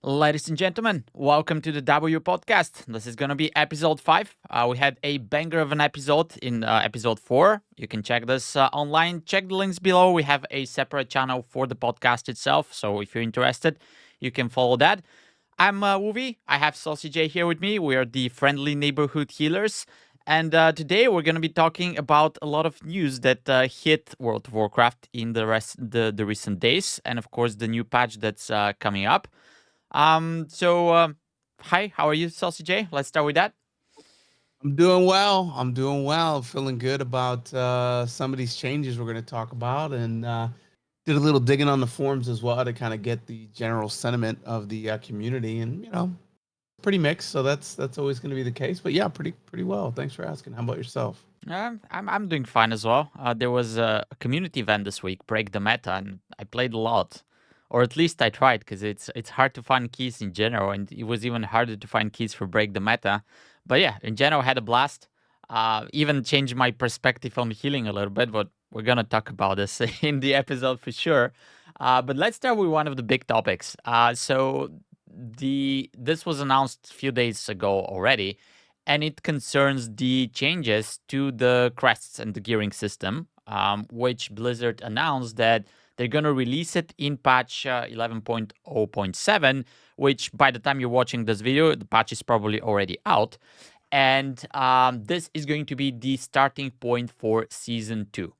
Ladies and gentlemen, welcome to the W podcast. This is going to be episode 5. We had a banger of an episode in episode 4. You can check this online. Check the links below. We have a separate channel for the podcast itself. So if you're interested, you can follow that. I'm Wolvy. I have SaucyJay here with me. We are the friendly neighborhood healers. And today we're going to be talking about a lot of news that hit World of Warcraft in the recent days. And of course, the new patch that's coming up. Hi, how are you, SaucyJay? Let's start with that. I'm doing well. Feeling good about some of these changes we're going to talk about, and did a little digging on the forums as well to kind of get the general sentiment of the community, and pretty mixed. So that's always going to be the case. But yeah, pretty well. Thanks for asking. How about yourself? I'm doing fine as well. There was a community event this week, Break the Meta, and I played a lot, or at least I tried, because it's hard to find keys in general, and it was even harder to find keys for Break the Meta. But yeah, in general, I had a blast. Even changed my perspective on healing a little bit, but we're gonna talk about this in the episode for sure. But let's start with one of the big topics. This was announced a few days ago already, and it concerns the changes to the crests and the gearing system, which Blizzard announced that they're going to release it in patch 11.0.7, which by the time you're watching this video, the patch is probably already out. And this is going to be the starting point for Season 2.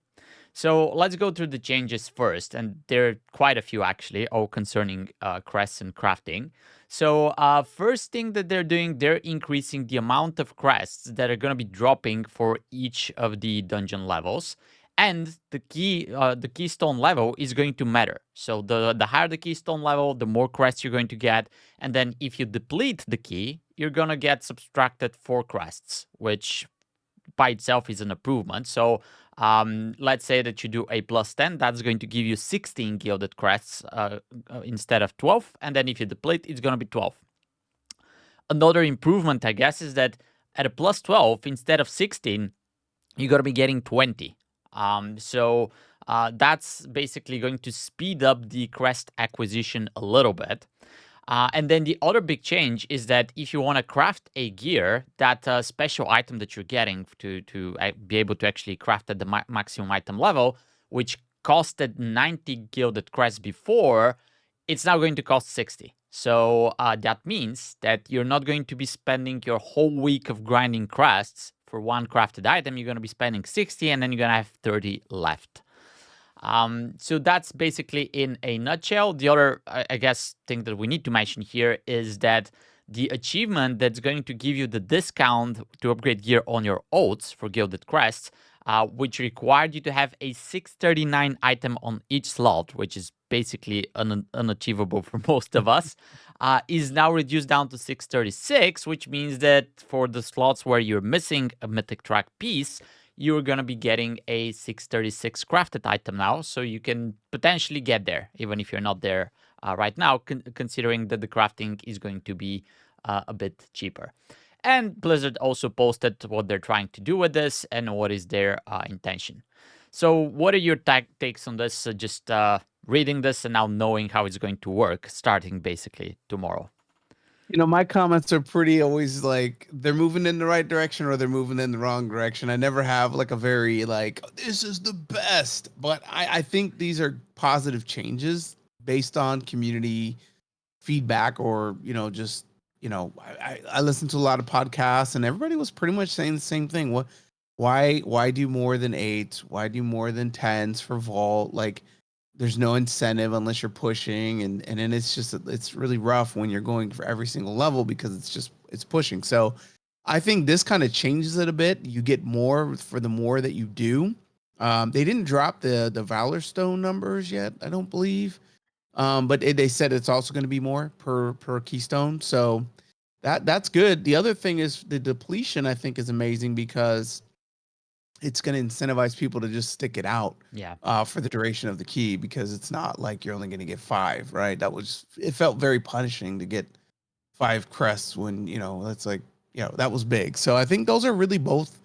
So let's go through the changes first, and there are quite a few actually, all concerning crests and crafting. So first thing that they're doing, they're increasing the amount of crests that are going to be dropping for each of the dungeon levels. And the keystone level is going to matter. So the higher the keystone level, the more crests you're going to get. And then if you deplete the key, you're going to get subtracted 4 crests, which by itself is an improvement. So let's say that you do a plus 10, that's going to give you 16 gilded crests instead of 12. And then if you deplete, it's going to be 12. Another improvement, I guess, is that at a plus 12, instead of 16, you're going to be getting 20. That's basically going to speed up the crest acquisition a little bit. And then the other big change is that if you want to craft a gear, that special item that you're getting to be able to actually craft at the maximum item level, which costed 90 gilded crests before, it's now going to cost 60. So that means that you're not going to be spending your whole week of grinding crests for one crafted item. You're going to be spending 60, and then you're going to have 30 left. So that's basically in a nutshell. The other, I guess, thing that we need to mention here is that the achievement that's going to give you the discount to upgrade gear on your oaths for gilded crests, which required you to have a 639 item on each slot, which is basically unachievable for most of us, is now reduced down to 636, which means that for the slots where you're missing a mythic track piece, you're going to be getting a 636 crafted item now, so you can potentially get there, even if you're not there right now, considering that the crafting is going to be a bit cheaper. And Blizzard also posted what they're trying to do with this and what is their intention. So what are your takes on this, just reading this and now knowing how it's going to work, starting basically tomorrow? My comments are pretty always like they're moving in the right direction or they're moving in the wrong direction. I never have like a very like this is the best, but I think these are positive changes based on community feedback or just I listened to a lot of podcasts and everybody was pretty much saying the same thing. Why do more than 8? Why do more than 10s for vault? Like there's no incentive unless you're pushing and then it's really rough when you're going for every single level because it's pushing. So I think this kind of changes it a bit. You get more for the more that you do. They didn't drop the Valor Stone numbers yet, I don't believe. But they said it's also going to be more per keystone. So that's good. The other thing is the depletion, I think, is amazing because it's going to incentivize people to just stick it out for the duration of the key, because it's not like you're only going to get 5, right? It felt very punishing to get 5 crests when, that's like, that was big. So I think those are really both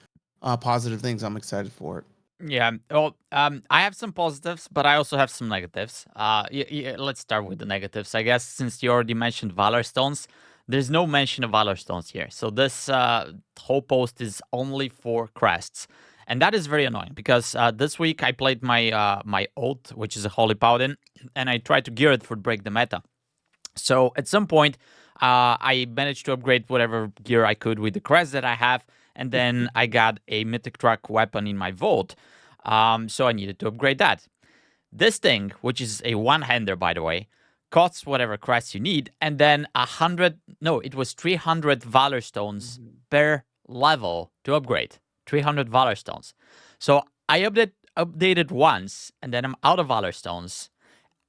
positive things. I'm excited for it. Yeah. Well, I have some positives, but I also have some negatives. Let's start with the negatives. I guess since you already mentioned Valor Stones, there's no mention of Valor Stones here. So this whole post is only for crests, and that is very annoying because this week I played my ult, which is a Holy Paladin, and I tried to gear it for break the meta. So at some point, I managed to upgrade whatever gear I could with the crest that I have, and then I got a mythic track weapon in my vault. So I needed to upgrade that. This thing, which is a one-hander by the way, costs whatever crest you need, and then 100. No, it was 300 Valor Stones Mhm. per level to upgrade. 300 Valor Stones. So I updated once, and then I'm out of Valor Stones.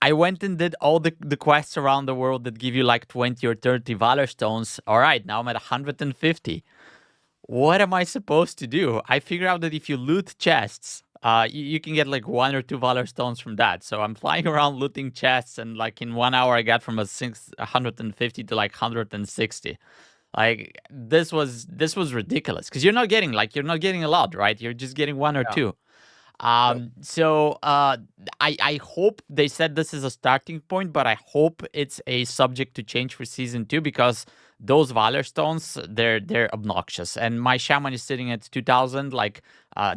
I went and did all the quests around the world that give you like 20 or 30 Valor Stones. All right, now I'm at 150. What am I supposed to do? I figure out that if you loot chests, you can get like 1 or 2 Valor Stones from that. So I'm flying around looting chests, and like in 1 hour, I got from 150 to like 160. Like this was ridiculous because you're not getting a lot, right? You're just getting one or Yeah. two. Yep. I hope they said this is a starting point, but I hope it's a subject to change for season 2 because those Valor Stones they're obnoxious, and my shaman is sitting at 2,000. Like,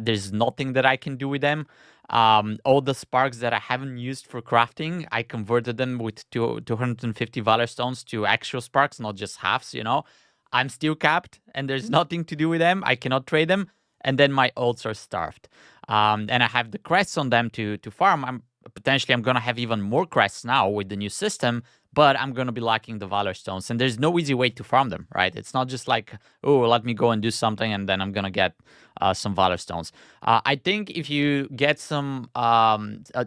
there's nothing that I can do with them. All the sparks that I haven't used for crafting, I converted them with 250 Valor Stones to actual sparks, not just halves. I'm still capped, and there's nothing to do with them. I cannot trade them, and then my ults are starved. And I have the crests on them to farm. I'm gonna have even more crests now with the new system, but I'm gonna be lacking the Valor Stones, and there's no easy way to farm them, right? It's not just like, oh, let me go and do something, and then I'm gonna get some Valor Stones. I think if you get some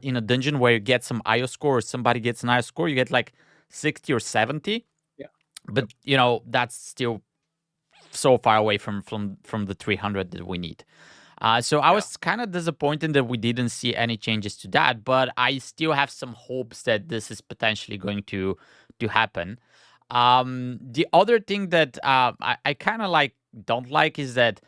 in a dungeon where you get some IO score, or somebody gets an IO score, you get like 60 or 70, Yeah. but that's still so far away from the 300 that we need. So I Yeah. was kind of disappointed that we didn't see any changes to that, but I still have some hopes that this is potentially going to happen. The other thing that I kind of like don't like is that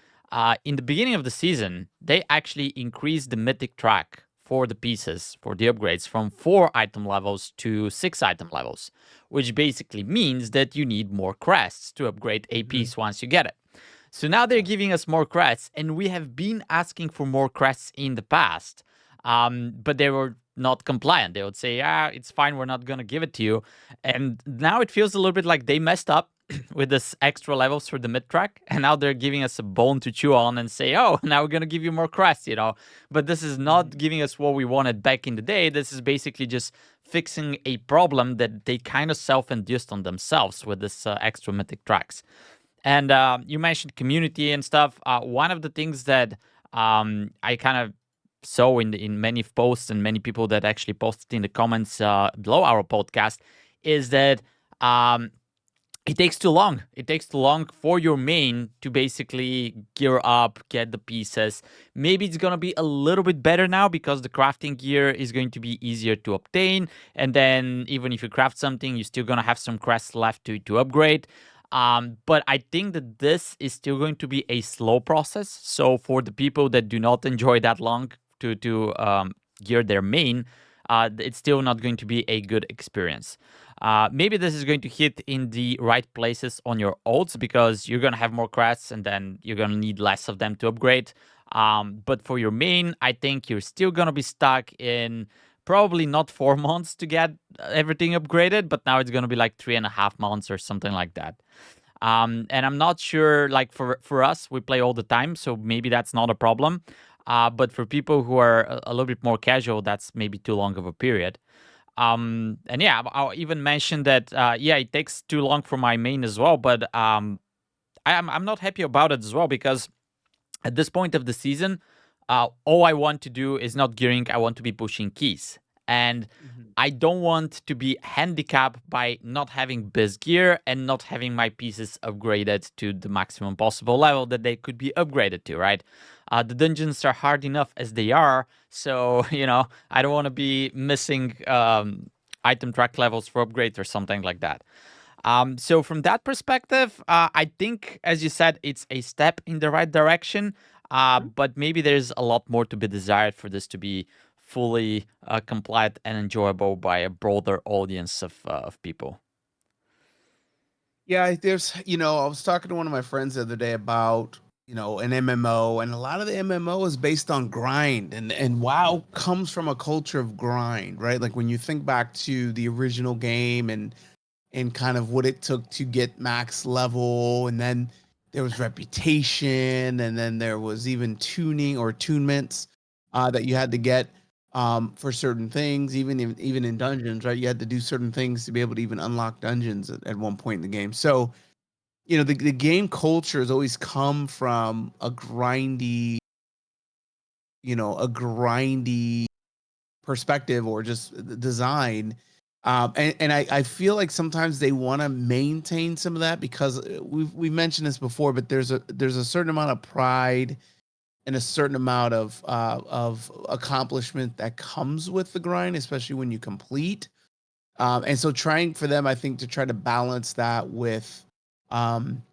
in the beginning of the season they actually increased the mythic track for the pieces for the upgrades from 4 item levels to 6 item levels, which basically means that you need more crests to upgrade a Mhm. piece once you get it. So now they're Yeah. giving us more crests, and we have been asking for more crests in the past, but they were not compliant. They would say, "Yeah, it's fine. We're not gonna give it to you." And now it feels a little bit like they messed up with this extra levels for the mid track, and now they're giving us a bone to chew on and say, "Oh, now we're gonna give you more crests." But this is not Mhm. giving us what we wanted back in the day. This is basically just fixing a problem that they kind of self-induced on themselves with this extra mythic tracks. And you mentioned community and stuff. One of the things that I kind of saw in many posts and many people that actually posted in the comments below our podcast is that um, it takes too long. It takes too long for your main to basically gear up, get the pieces. Maybe it's gonna be a little bit better now because the crafting gear is going to be easier to obtain. And then even if you craft something, you're still gonna have some crests left to upgrade. But I think that this is still going to be a slow process. So for the people that do not enjoy that long to gear their main, it's still not going to be a good experience. Maybe this is going to hit in the right places on your ults because you're going to have more crests and then you're going to need less of them to upgrade. But for your main, I think you're still going to be stuck in probably not 4 months to get everything upgraded, but now it's going to be like 3.5 months or something like that. And I'm not sure, like for us, we play all the time, so maybe that's not a problem. But for people who are a little bit more casual, that's maybe too long of a period. And yeah, I'll even mention that yeah, it takes too long for my main as well, but I'm not happy about it as well because at this point of the season, all I want to do is not gearing. I want to be pushing keys, and Mhm. I don't want to be handicapped by not having best gear and not having my pieces upgraded to the maximum possible level that they could be upgraded to. Right? The dungeons are hard enough as they are, so I don't want to be missing item track levels for upgrades or something like that. So from that perspective, I think, as you said, it's a step in the right direction. But maybe there's a lot more to be desired for this to be fully compliant and enjoyable by a broader audience of people. Yeah, there's, I was talking to one of my friends the other day about, an MMO, and a lot of the MMO is based on grind, and WoW comes from a culture of grind, right? Like when you think back to the original game and kind of what it took to get max level, and then there was reputation, and then there was even tuning or tunements that you had to get for certain things, even in dungeons, right? You had to do certain things to be able to even unlock dungeons at one point in the game. So, the game culture has always come from a grindy perspective or just the design. And I feel like sometimes they want to maintain some of that because we mentioned this before, but there's a certain amount of pride and a certain amount of accomplishment that comes with the grind, especially when you complete. And so trying for them, I think, to try to balance that with um,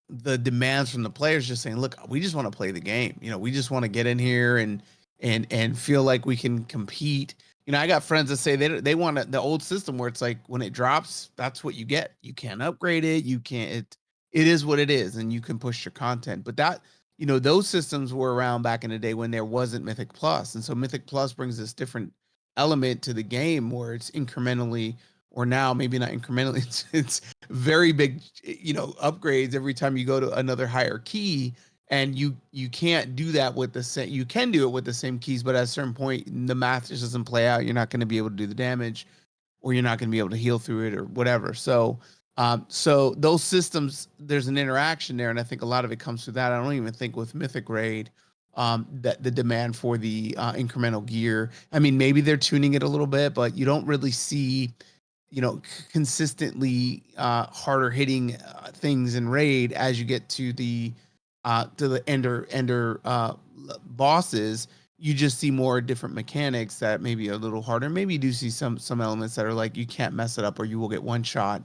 the demands from the players, just saying, look, we just want to play the game. We just want to get in here and feel like we can compete. I got friends that say they want the old system where it's like when it drops, that's what you get. You can't upgrade it. You can't. It is what it is, and you can push your content. But those systems were around back in the day when there wasn't Mythic Plus, and so Mythic Plus brings this different element to the game where it's incrementally, or now maybe not incrementally, it's very big, upgrades every time you go to another higher key. And you can't do that with the same. You can do it with the same keys, but at a certain point, the math just doesn't play out. You're not going to be able to do the damage, or you're not going to be able to heal through it, or whatever. So those systems, there's an interaction there, and I think a lot of it comes through that. I don't even think with Mythic Raid, that the demand for the incremental gear. I mean, maybe they're tuning it a little bit, but you don't really see consistently harder hitting things in raid as you get to the ender bosses. You just see more different mechanics that maybe are a little harder. Maybe you do see some elements that are like you can't mess it up or you will get one shot.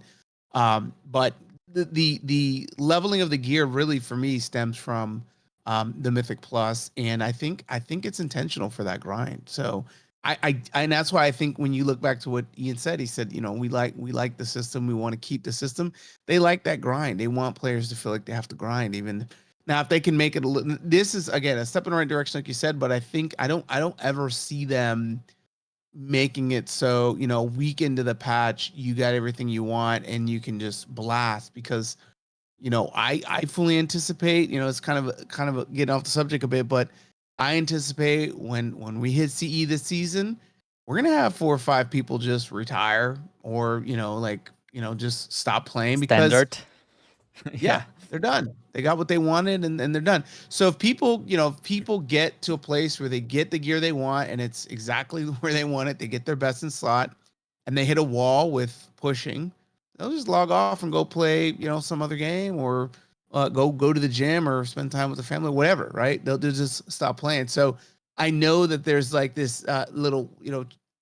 But the leveling of the gear really for me stems from the Mythic Plus, and I think it's intentional for that grind. So and that's why I think when you look back to what Ian said, he said, we like the system, we want to keep the system. They like that grind. They want players to feel like they have to grind. Even now, if they can make it this is again a step in the right direction, like you said. But I think I don't ever see them making it so week into the patch you got everything you want and you can just blast, because I fully anticipate, it's kind of getting off the subject a bit, but I anticipate when we hit CE this season, we're gonna have 4 or 5 people just retire, or just stop playing because Standard. yeah, Yeah. they're done. They got what they wanted, and they're done. So if people get to a place where they get the gear they want and it's exactly where they want it, they get their best in slot, and they hit a wall with pushing, they'll just log off and go play, some other game, or go to the gym or spend time with the family, whatever, right? They'll just stop playing. So I know that there's like this little,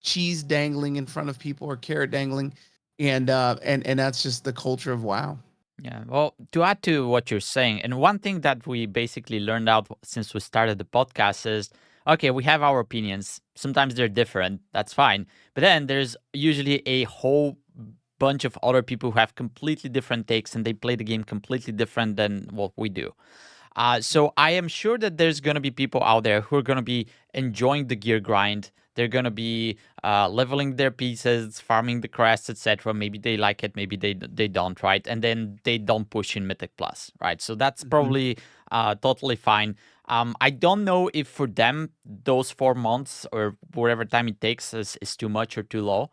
cheese dangling in front of people, or carrot dangling, and that's just the culture of WoW. Yeah, well, to add to what you're saying, and one thing that we basically learned out since we started the podcast is okay, we have our opinions. Sometimes they're different. That's fine. But then there's usually a whole bunch of other people who have completely different takes and they play the game completely different than what we do. So I am sure that there's going to be people out there who are going to be enjoying the gear grind. They're going to be leveling their pieces, farming the crests, etc. Maybe they like it, maybe they don't, right? And then they don't push in Mythic Plus, right? So that's Mhm. probably totally fine. I don't know if for them those 4 months or whatever time it takes is too much or too low.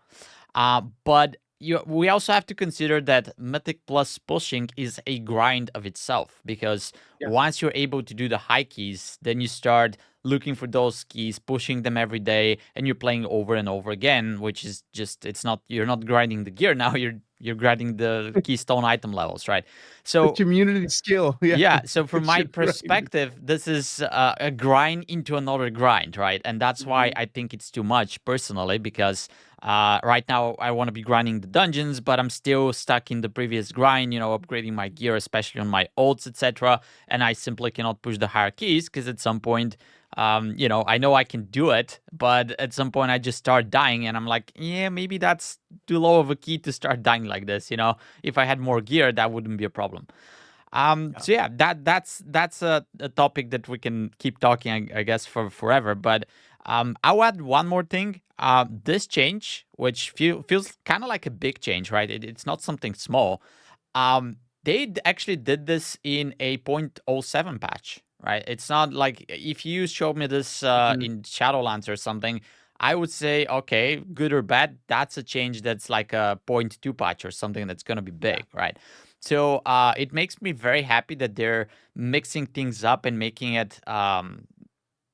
But we also have to consider that Mythic Plus pushing is a grind of itself, because Yeah. once you're able to do the high keys, then you start looking for those keys, pushing them every day, and you're playing over and over again, which is just you're not grinding the gear now, you're grinding the keystone item levels, right? The So community skill, yeah, yeah, so from it's my your grind. perspective, this is a grind into another grind, right? And that's why Mhm. I think it's too much personally, because Right now, I want to be grinding the dungeons, but I'm still stuck in the previous grind, upgrading my gear, especially on my ults, etc. And I simply cannot push the higher keys because at some point, I know I can do it, but at some point I just start dying, and I'm like, yeah, maybe that's too low of a key to start dying like this. If I had more gear, that wouldn't be a problem. Yeah. So yeah, that's a topic that we can keep talking, I guess, for forever. But I'll add one more thing. This change, which feels kind of like a big change, right? It's not something small. Actually did this in a 0.07 patch, right? It's not like if you showed me this Mhm. in Shadowlands or something, I would say, okay, good or bad, that's a change that's like a zero point 0.2 patch or something that's going to be Yeah. big, right? So it makes me very happy that they're mixing things up and making it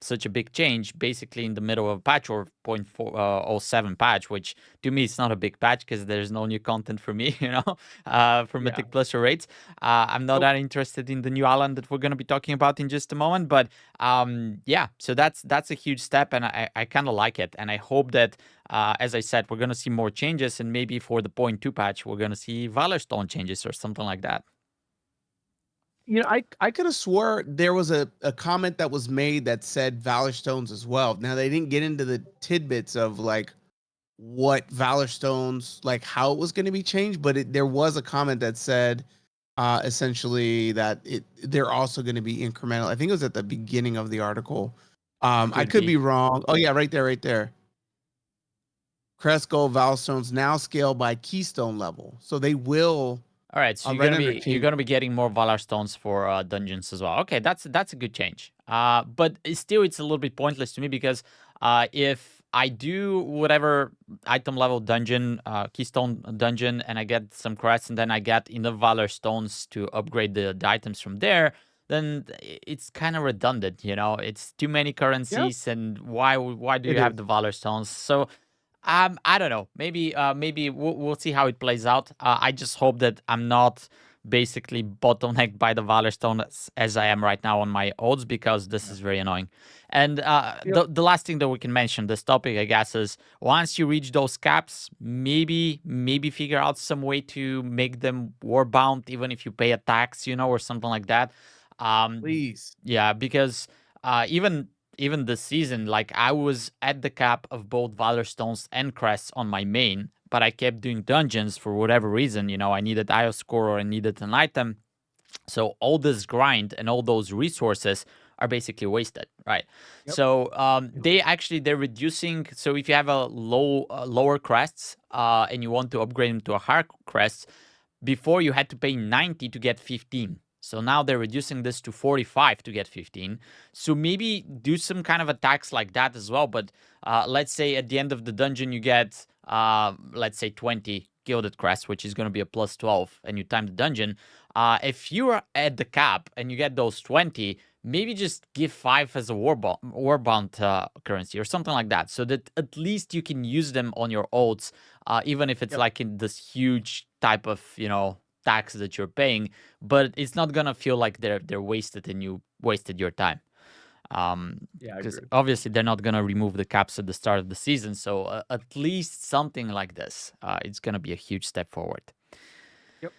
such a big change basically in the middle of a patch or 0.407 patch, which to me is not a big patch because there's no new content for me, for Yeah. Mythic Plus or raids. I'm not Nope. that interested in the new island that we're going to be talking about in just a moment, but yeah, so that's a huge step, and I kind of like it, and I hope that as I said, we're going to see more changes, and maybe for the 0.2 patch, we're going to see Valor Stone changes or something like that. I could have swore there was a comment that was made that said Valor Stones as well. Now they didn't get into the tidbits of like what Valor Stones, like how it was going to be changed, but there was a comment that said essentially that they're also going to be incremental. I think it was at the beginning of the article. I Could could be. be wrong. Oh yeah, right there, right there. Crest Gold Valor Stones now scale by keystone level, so they will. All right, so Right under you're change. gonna be getting more Valar stones for dungeons as well. Okay, that's a good change. But it's a little bit pointless to me because if I do whatever item level dungeon, keystone dungeon, and I get some crests, and then I get enough Valor stones to upgrade the items from there, then it's kind of redundant. It's too many Yeah, currencies, and why do you it have is. the Valor stones? So I don't know. Maybe we'll see how it plays out. I just hope that I'm not basically bottlenecked by the Valor Stone as I am right now on my odds, because this Yeah. is very annoying. And Yep. the last thing that we can mention, this topic, I guess, is once you reach those caps, maybe figure out some way to make them war bound, even if you pay a tax, or something like that. Um, Please. yeah, because even this season, like I was at the cap of both Valor Stones and Crests on my main, but I kept doing dungeons for whatever reason. I needed IO score or I needed an item. So all this grind and all those resources are basically wasted, right? Yep. So Yep. they're reducing. So if you have a lower crests and you want to upgrade them to a higher crest, before you had to pay 90 to get 15. So now they're reducing this to 45 to get 15. So maybe do some kind of attacks like that as well. But let's say at the end of the dungeon, you get, let's say, 20 Gilded Crest, which is going to be a plus 12, and you time the dungeon. If you're at the cap and you get those 20, maybe just give 5 as a warbound currency or something like that, so that at least you can use them on your ults, even if it's Yep. like in this huge type of tax that you're paying, but it's not gonna feel like they're wasted and you wasted your time. Yeah, I Because agree. obviously they're not gonna remove the caps at the start of the season, so at least something like this, it's gonna be a huge step forward. Yep.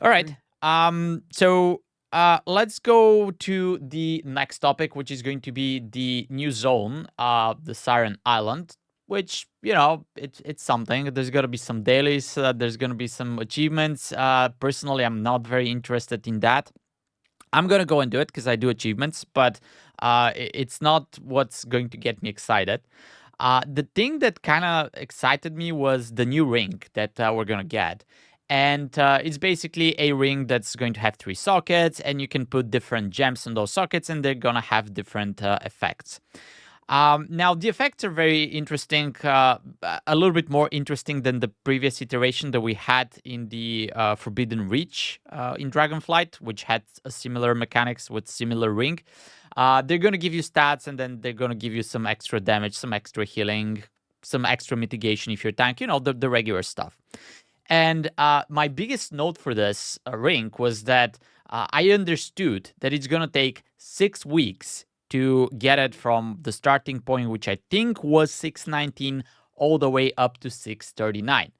I All right. agree. So let's go to the next topic, which is going to be the new zone, the Siren Island, which, it's something. There's going to be some dailies, there's going to be some achievements. Personally, I'm not very interested in that. I'm going to go and do it because I do achievements, but it's not what's going to get me excited. The thing that kind of excited me was the new ring that we're going to get. And it's basically a ring that's going to have 3 sockets, and you can put different gems in those sockets, and they're going to have different effects. Now, the effects are very interesting, a little bit more interesting than the previous iteration that we had in the Forbidden Reach in Dragonflight, which had a similar mechanics with similar ring. They're going to give you stats, and then they're going to give you some extra damage, some extra healing, some extra mitigation if you're tank, the regular stuff. And my biggest note for this ring was that I understood that it's going to take 6 weeks to get it from the starting point, which I think was 619, all the way up to 639.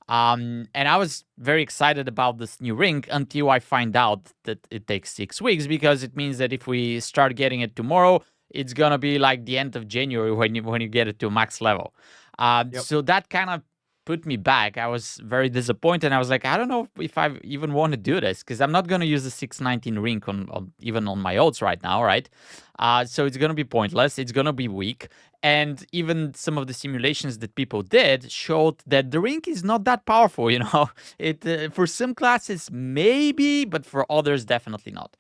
And I was very excited about this new ring until I find out that it takes 6 weeks, because it means that if we start getting it tomorrow, it's gonna be like the end of January when you get it to max level. Yep. So that kind of put me back. I was very disappointed. I was like, I don't know if I even want to do this, because I'm not gonna use the 619 ring on even on my ults right now, right? So it's gonna be pointless. It's gonna be weak. And even some of the simulations that people did showed that the ring is not that powerful. You know, it for some classes maybe, but for others definitely not.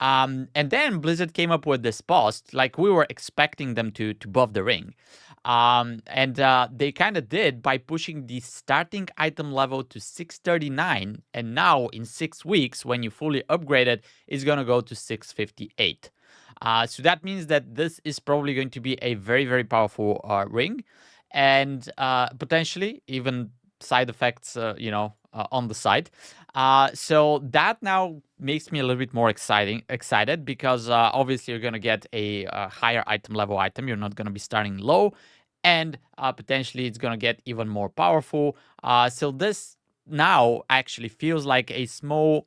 And then Blizzard came up with this post, like we were expecting them to buff the ring. And they kind of did by pushing the starting item level to 639. And now in 6 weeks, when you fully upgrade it, it's going to go to 658. So that means that this is probably going to be a very, very powerful ring, and potentially even side effects, on the side. So that now makes me a little bit more excited, because obviously you're gonna get a higher item level item. You're not gonna be starting low, and potentially it's gonna get even more powerful. So this now actually feels like a small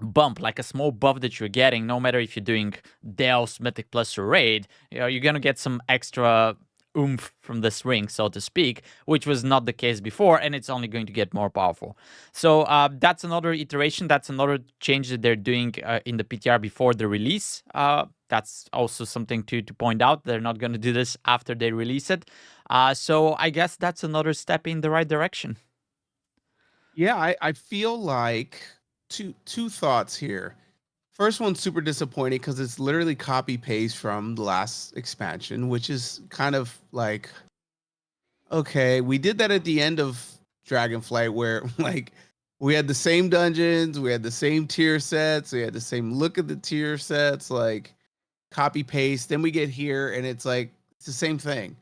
bump, like a small buff that you're getting, no matter if you're doing Deus, Mythic Plus, or Raid. You're gonna get some extra oomph from this ring, so to speak, which was not the case before, and it's only going to get more powerful. So that's another iteration. That's another change that they're doing in the PTR before the release. That's also something to point out. They're not going to do this after they release it. So I guess that's another step in the right direction. Yeah, I feel like two thoughts here. First one's super disappointing because it's literally copy paste from the last expansion, which is kind of like, okay, we did that at the end of Dragonflight, where like we had the same dungeons, we had the same tier sets, we had the same look at the tier sets, like copy paste. Then we get here and it's like it's the same thing.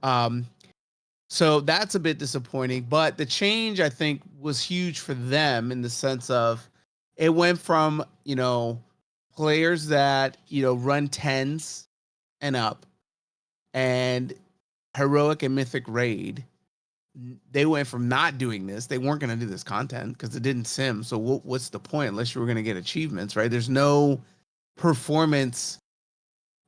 Um, so that's a bit disappointing, but the change I think was huge for them in the sense of it went from, players that, run tens and up and heroic and mythic raid. They went from not doing this. They weren't going to do this content because it didn't sim. So what's the point unless you were going to get achievements, right? There's no performance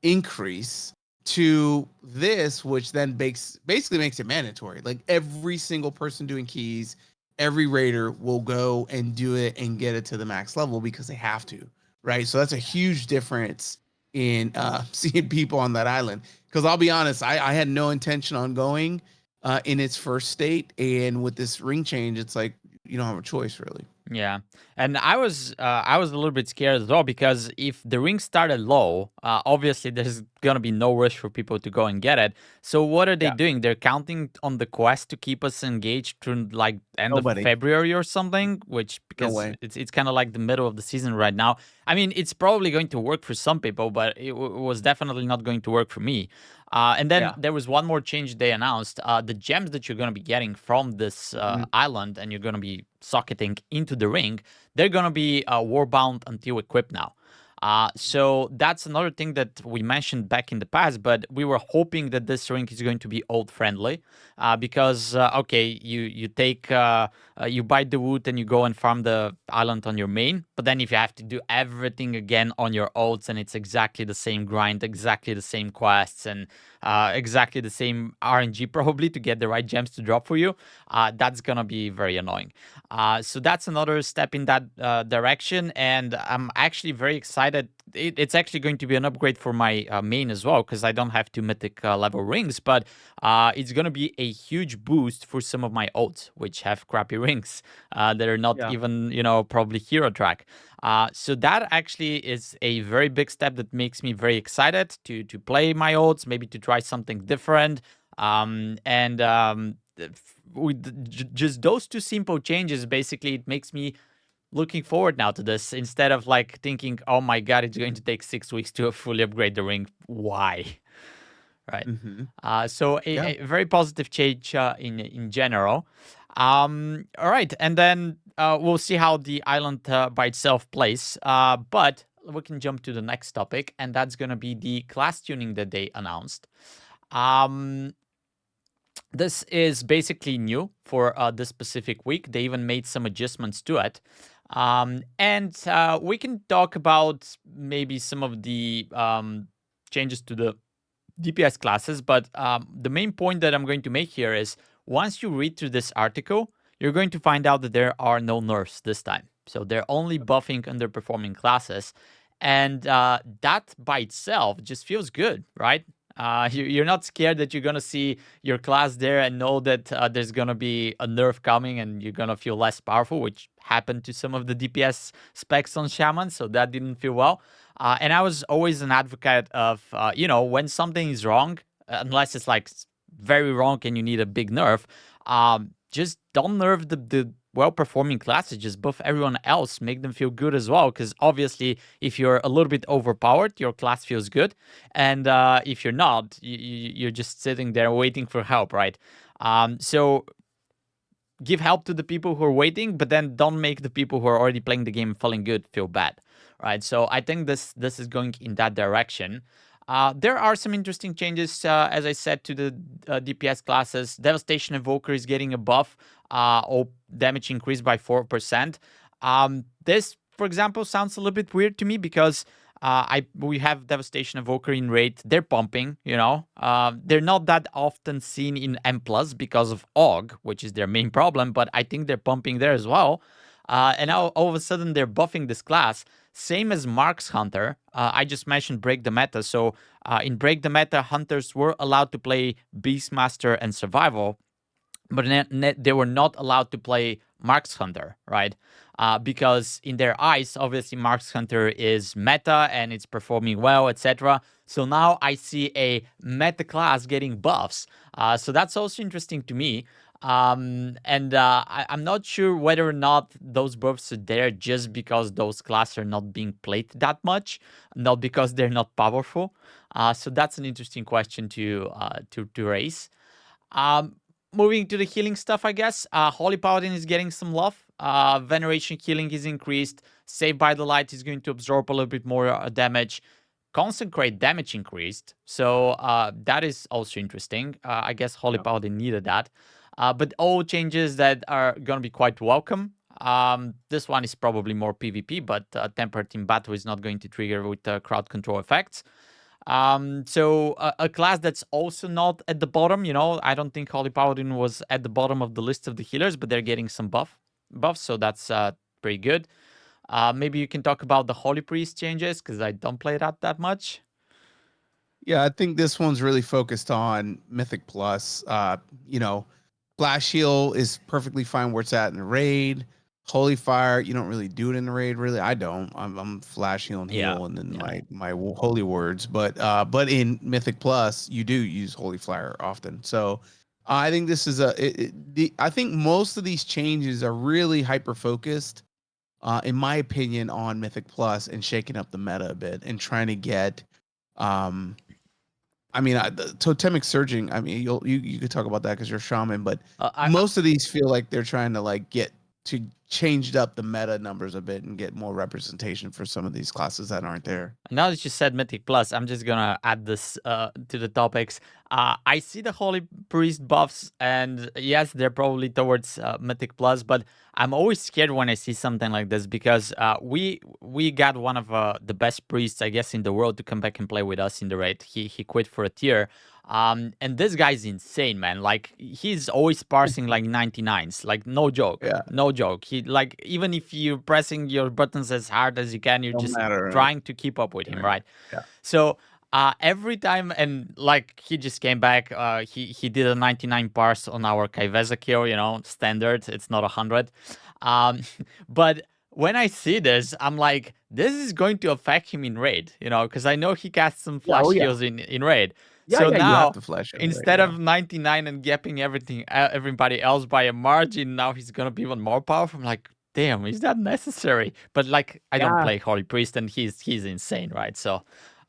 increase to this, which then basically makes it mandatory. Like every single person doing keys, every raider will go and do it and get it to the max level because they have to, right? So that's a huge difference in seeing people on that island. Because I'll be honest, I had no intention on going in its first state, and with this ring change, it's like you don't have a choice really. Yeah, and I was a little bit scared as well, because if the ring started low, obviously there's gonna be no rush for people to go and get it. So what are they Yeah, doing? They're counting on the quest to keep us engaged through like end of nobody, February or something, which no because way. it's kind of like the middle of the season right now. I mean, it's probably going to work for some people, but it was definitely not going to work for me. And then Yeah. there was one more change they announced. The gems that you're going to be getting from this Mhm. island, and you're going to be socketing into the ring, they're going to be warbound until equipped now. So that's another thing that we mentioned back in the past, but we were hoping that this ring is going to be old friendly, because okay, you take you bite the wood and you go and farm the island on your main, but then if you have to do everything again on your ults, and it's exactly the same grind, exactly the same quests, and exactly the same RNG probably to get the right gems to drop for you, that's gonna be very annoying. So that's another step in that direction, and I'm actually very excited. It's actually going to be an upgrade for my main as well, because I don't have two mythic level rings, but it's going to be a huge boost for some of my ults, which have crappy rings that are not Yeah. even, probably hero track. So that actually is a very big step that makes me very excited to play my ults, maybe to try something different. And with just those two simple changes, basically, it makes me looking forward now to this, instead of like thinking, oh my god, it's going to take 6 weeks to fully upgrade the ring. Why? Right. Hmm. So Yeah. a very positive change in general. All right, and then we'll see how the island by itself plays. But we can jump to the next topic, and that's gonna be the class tuning that they announced. Um, This is basically new for this specific week. They even made some adjustments to it. And we can talk about maybe some of the changes to the DPS classes, but the main point that I'm going to make here is once you read through this article, you're going to find out that there are no nerfs this time. So they're only buffing underperforming classes. And that by itself just feels good, right? You're not scared that you're going to see your class there and know that there's going to be a nerf coming and you're going to feel less powerful, which happened to some of the DPS specs on Shaman. So that didn't feel well. And I was always an advocate of, when something is wrong, unless it's like very wrong and you need a big nerf, just don't nerf the well-performing classes. Just buff everyone else, make them feel good as well. Because obviously, if you're a little bit overpowered, your class feels good, and if you're not, you're just sitting there waiting for help, right? So give help to the people who are waiting, but then don't make the people who are already playing the game and feeling good feel bad, right? So I think this is going in that direction. There are some interesting changes, as I said, to the DPS classes. Devastation Evoker is getting a buff, or damage increased by 4%. This, for example, sounds a little bit weird to me because we have Devastation Evoker in raid. They're pumping, they're not that often seen in M+ because of AUG, which is their main problem, but I think they're pumping there as well. And now all of a sudden they're buffing this class. Same as Marks Hunter. I just mentioned Break the Meta. So in Break the Meta, Hunters were allowed to play Beastmaster and Survival, but they were not allowed to play Marks Hunter, right? Because in their eyes, obviously, Marks Hunter is meta and it's performing well, etc. So now I see a meta class getting buffs. So that's also interesting to me. I'm not sure whether or not those buffs are there just because those classes are not being played that much, not because they're not powerful. So that's an interesting question to raise. Moving to the healing stuff, I guess. Holy Paladin is getting some love. Veneration healing is increased. Saved by the Light is going to absorb a little bit more damage. Consecrate damage increased. So that is also interesting. I guess Holy Paladin needed that. But all changes that are going to be quite welcome. This one is probably more PvP, but Tempered Team Battle is not going to trigger with crowd control effects. So a class that's also not at the bottom, I don't think Holy Paladin was at the bottom of the list of the healers, but they're getting some buffs, so that's pretty good. Maybe you can talk about the Holy Priest changes, because I don't play that much. Yeah, I think this one's really focused on Mythic Plus. Flash Heal is perfectly fine where it's at in the raid. Holy Fire, you don't really do it in the raid, really. I don't. I'm Flash Heal and heal, and then my Holy Words. But in Mythic Plus, you do use Holy Fire often. So I think this is I think most of these changes are really hyper focused, in my opinion, on Mythic Plus and shaking up the meta a bit and trying to get. The totemic surging. I mean, you could talk about that because you're shaman, but most of these feel like they're trying to get to changed up the meta numbers a bit and get more representation for some of these classes that aren't there. Now that you said Mythic Plus, I'm just gonna add this to the topics. I see the Holy Priest buffs, and yes, they're probably towards Mythic Plus, but I'm always scared when I see something like this because we got one of the best priests, I guess, in the world to come back and play with us in the raid. He quit for a tier. And this guy's insane, man. Like, he's always parsing like 99s, like no joke, no joke. He even if you're pressing your buttons as hard as you can, you're just trying to keep up with him, right? Yeah. So every time, and he just came back, he did a 99 parse on our Kaiveza kill, standard. It's not 100. But when I see this, I'm like, this is going to affect him in raid, because I know he casts some flash heals in raid. So now, instead of 99 and gapping everybody else by a margin, now he's gonna be even more powerful. I'm like, damn, is that necessary? But I don't play Holy Priest, and he's insane, right? So,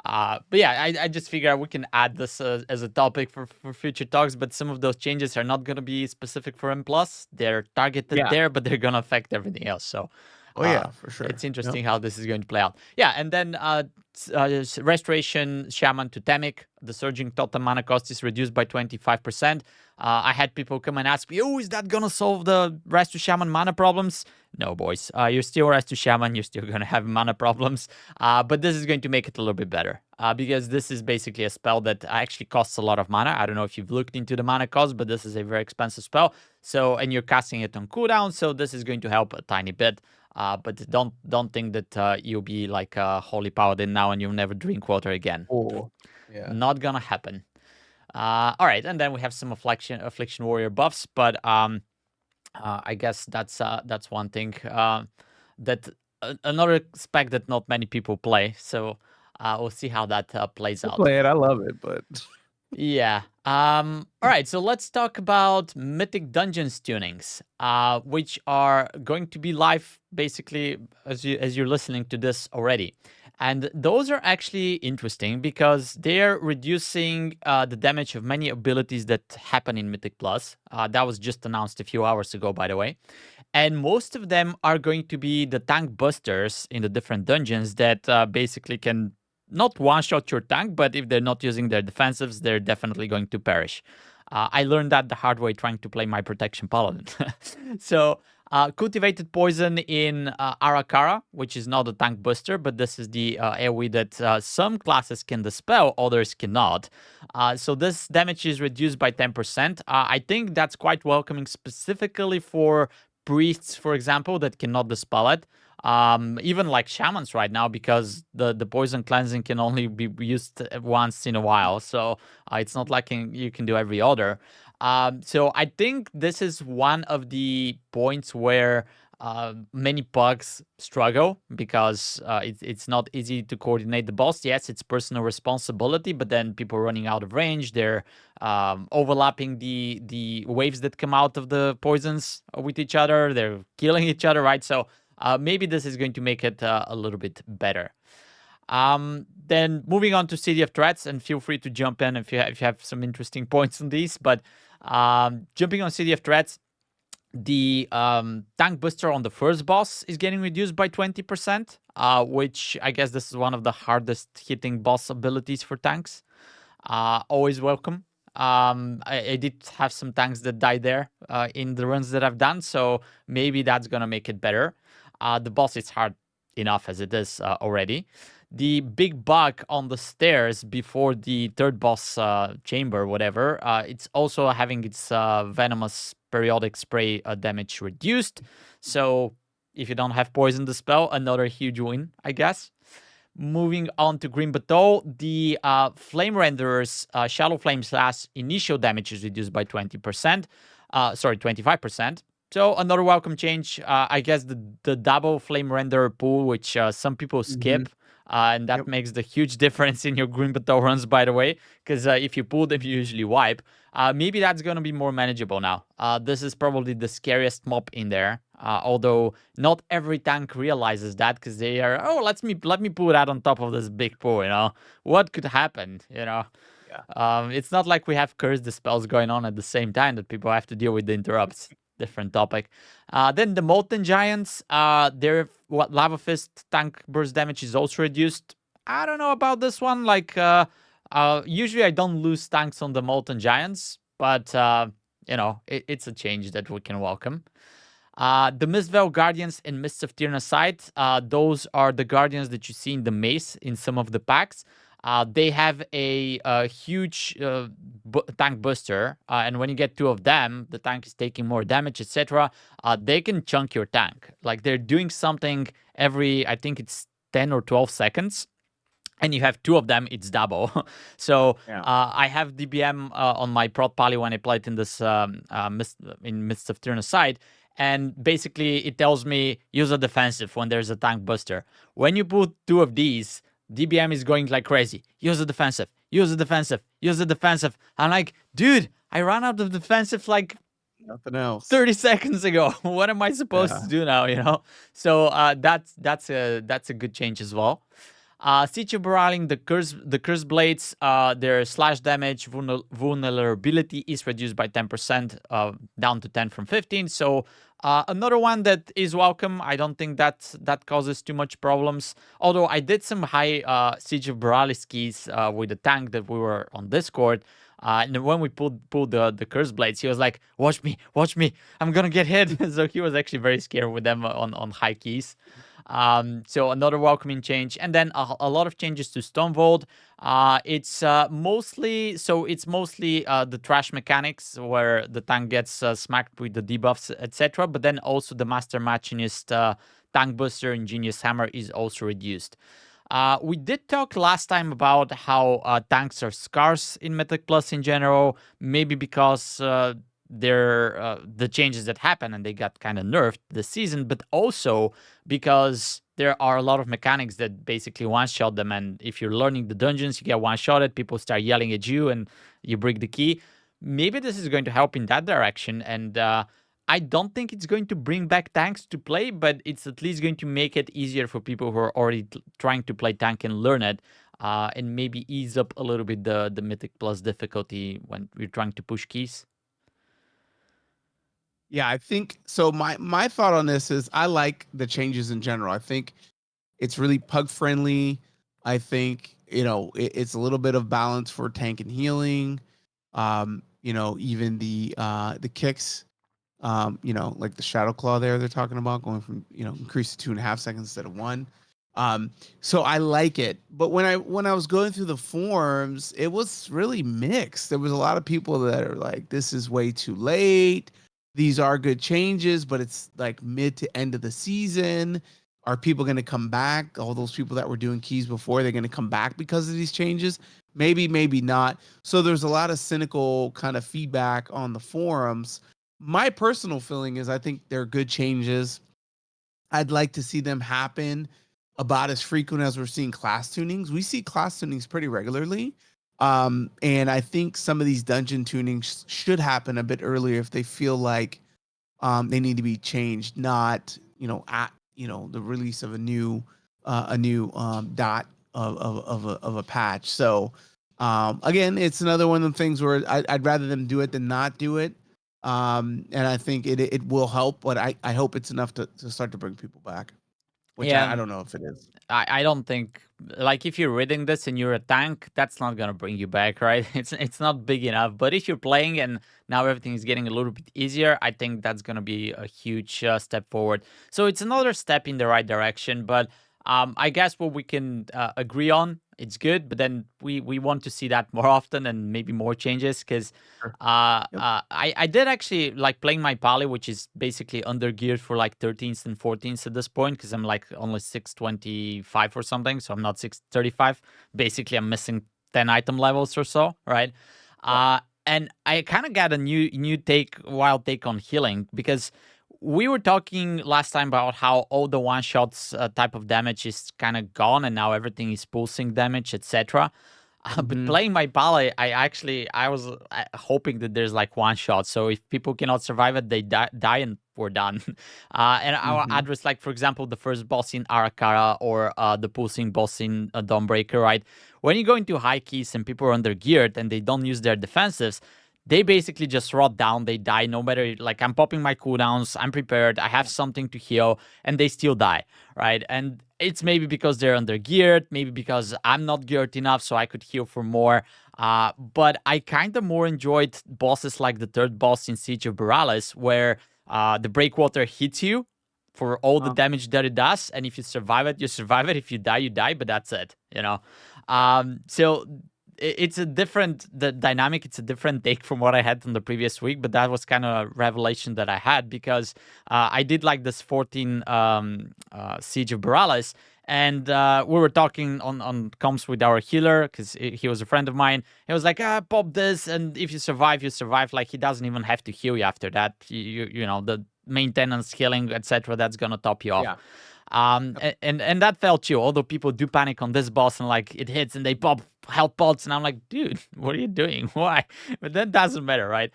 but yeah, I just figure we can add this as a topic for future talks. But some of those changes are not gonna be specific for M+. They're targeted there, but they're gonna affect everything else. So, Oh yeah, for sure. It's Yep. interesting how this is going to play out. Yeah, and then Restoration Shaman Totemic, the Surging Totem mana cost is reduced by 25%. I had people come and ask me, oh, is that going to solve the Resto Shaman mana problems? No, boys. You're still Resto Shaman. You're still going to have mana problems. But this is going to make it a little bit better. Because this is basically a spell that actually costs a lot of mana. I don't know if you've looked into the mana cost, but this is a very expensive spell. So, and you're casting it on cooldown, so this is going to help a tiny bit. But don't think that you'll be like a holy paladin now and you'll never drink water again. Oh, yeah. Not gonna happen. All right, and then we have some affliction warrior buffs, but I guess that's one thing that another spec that not many people play. So we'll see how that plays out. Play it. I love it, but yeah. All right. So let's talk about Mythic Dungeons tunings, which are going to be live basically as you're listening to this already. And those are actually interesting because they're reducing the damage of many abilities that happen in Mythic Plus. That was just announced a few hours ago, by the way. And most of them are going to be the tank busters in the different dungeons that basically can not one-shot your tank, but if they're not using their defensives, they're definitely going to perish. I learned that the hard way trying to play my protection paladin. So, cultivated poison in Arakara, which is not a tank buster, but this is the AoE that some classes can dispel, others cannot. So this damage is reduced by 10%. I think that's quite welcoming, specifically for priests, for example, that cannot dispel it. Even like shamans right now, because the poison cleansing can only be used once in a while, so it's not like you can do every other. So I think this is one of the points where many PUGs struggle because it's not easy to coordinate the boss. Yes, it's personal responsibility, but then people running out of range, they're overlapping the waves that come out of the poisons with each other, they're killing each other, right? So maybe this is going to make it a little bit better. Then moving on to City of Threats, and feel free to jump in if you have some interesting points on these. But jumping on City of Threats, the tank booster on the first boss is getting reduced by 20%, which I guess this is one of the hardest hitting boss abilities for tanks. Always welcome. I did have some tanks that died there in the runs that I've done, so maybe that's gonna make it better. The boss is hard enough as it is already. The big bug on the stairs before the third boss chamber, whatever, it's also having its venomous periodic spray damage reduced. So if you don't have poison dispel, another huge win, I guess. Moving on to Green Bateau, the Flame Renderer's Shallow Flame slash initial damage is reduced by 20%. Sorry, 25%. So another welcome change. I guess the double Flame Renderer pool, which some people skip. And that makes the huge difference in your Green Bateau runs, by the way, because if you pull them, you usually wipe. Maybe that's going to be more manageable now. This is probably the scariest mob in there, although not every tank realizes that, because they are, oh, let me pull that on top of this big pool, you know? What could happen, you know? Yeah. It's not like we have curse dispels going on at the same time that people have to deal with the interrupts. Different topic. Then the Molten Giants, their Lava Fist tank burst damage is also reduced. I don't know about this one. Like, usually I don't lose tanks on the Molten Giants, but, you know, it's a change that we can welcome. The Mistveil Guardians and Mists of Tyrnaside, those are the Guardians that you see in the mace in some of the packs. They have a huge tank booster, and when you get two of them, the tank is taking more damage, etc. They can chunk your tank. Like, they're doing something every, I think it's 10 or 12 seconds. And you have two of them, it's double. So I have DBM on my Prot Pally when I play it in this Mists of Tyrnaside. And basically, it tells me use a defensive when there's a tank buster. When you put two of these, DBM is going like crazy. Use the defensive. Use the defensive. Use the defensive. I'm like, dude, I ran out of defensive like nothing else 30 seconds ago. What am I supposed to do now? You know. So that's a good change as well. Siege of Barraling, the curse blades, their slash damage vulnerability is reduced by 10%, down to 10 from 15. So another one that is welcome. I don't think that causes too much problems. Although I did some high Siege of Barraling keys with the tank that we were on Discord. And when we pulled the curse blades, he was like, watch me, I'm gonna get hit." So he was actually very scared with them on high keys. So another welcoming change, and then a lot of changes to Stonevolt. It's mostly the trash mechanics where the tank gets smacked with the debuffs, etc. But then also the Master Machinist tank booster Ingenious Hammer is also reduced. We did talk last time about how tanks are scarce in Mythic Plus in general, maybe because they're the changes that happen and they got kind of nerfed this season, but also because there are a lot of mechanics that basically one-shot them, and if you're learning the dungeons, you get one-shotted, people start yelling at you, and you break the key. Maybe this is going to help in that direction, and I don't think it's going to bring back tanks to play, but it's at least going to make it easier for people who are already trying to play tank and learn it, and maybe ease up a little bit the Mythic Plus difficulty when we're trying to push keys. Yeah, I think so. My thought on this is I like the changes in general. I think it's really pug friendly. I think it's a little bit of balance for tank and healing. Even the kicks, like the Shadow Claw there they're talking about going from increase to 2.5 seconds instead of 1. So I like it. But when I was going through the forums, it was really mixed. There was a lot of people that are like, this is way too late. These are good changes, but it's like mid to end of the season. Are people going to come back? All those people that were doing keys before, they're going to come back because of these changes? Maybe, maybe not. So there's a lot of cynical kind of feedback on the forums. My personal feeling is I think they're good changes. I'd like to see them happen about as frequent as we're seeing class tunings. We see class tunings pretty regularly. And I think some of these dungeon tunings should happen a bit earlier if they feel like they need to be changed, not at the release of a new dot of a patch. So again, it's another one of the things where I'd rather them do it than not do it. And I think it will help, but I hope it's enough to start to bring people back, which Yeah, I don't know if it is. I don't think, like, if you're reading this and you're a tank, that's not gonna bring you back, right? It's not big enough. But if you're playing and now everything is getting a little bit easier, I think that's gonna be a huge step forward. So it's another step in the right direction. But I guess what we can agree on, it's good. But then we want to see that more often and maybe more changes, because Sure. Yep. I did actually like playing my Pally, which is basically under geared for like 13th and 14th at this point, because I'm like only 625 or something, so I'm not 635. Basically, I'm missing 10 item levels or so, right? And I kind of got a wild take on healing, because we were talking last time about how all the one shots type of damage is kind of gone, and now everything is pulsing damage, etc. But playing my Pally, I was hoping that there's like one shot. So if people cannot survive it, they die and we're done. And I'll address, like, for example, the first boss in Arakara, or the pulsing boss in Dawnbreaker, right? When you go into high keys and people are under geared and they don't use their defensives, they basically just rot down. They die no matter, like, I'm popping my cooldowns, I'm prepared, I have something to heal, and they still die, right? And it's maybe because they're under geared, maybe because I'm not geared enough so I could heal for more. But I kind of more enjoyed bosses like the third boss in Siege of Barraling, where the breakwater hits you for all the damage that it does, and if you survive it, you survive it. If you die, but that's it, So it's a different dynamic. It's a different take from what I had from the previous week, but that was kind of a revelation that I had, because I did like this 14 Siege of Barraling, and we were talking on comms with our healer, because he was a friend of mine. He was like, pop this, and if you survive, you survive. Like, he doesn't even have to heal you after that. The maintenance, healing, etc., that's gonna top you off. Yeah. And that felt chill, although people do panic on this boss, and like it hits and they pop health pots, and I'm like, dude, what are you doing? Why? But that doesn't matter, right?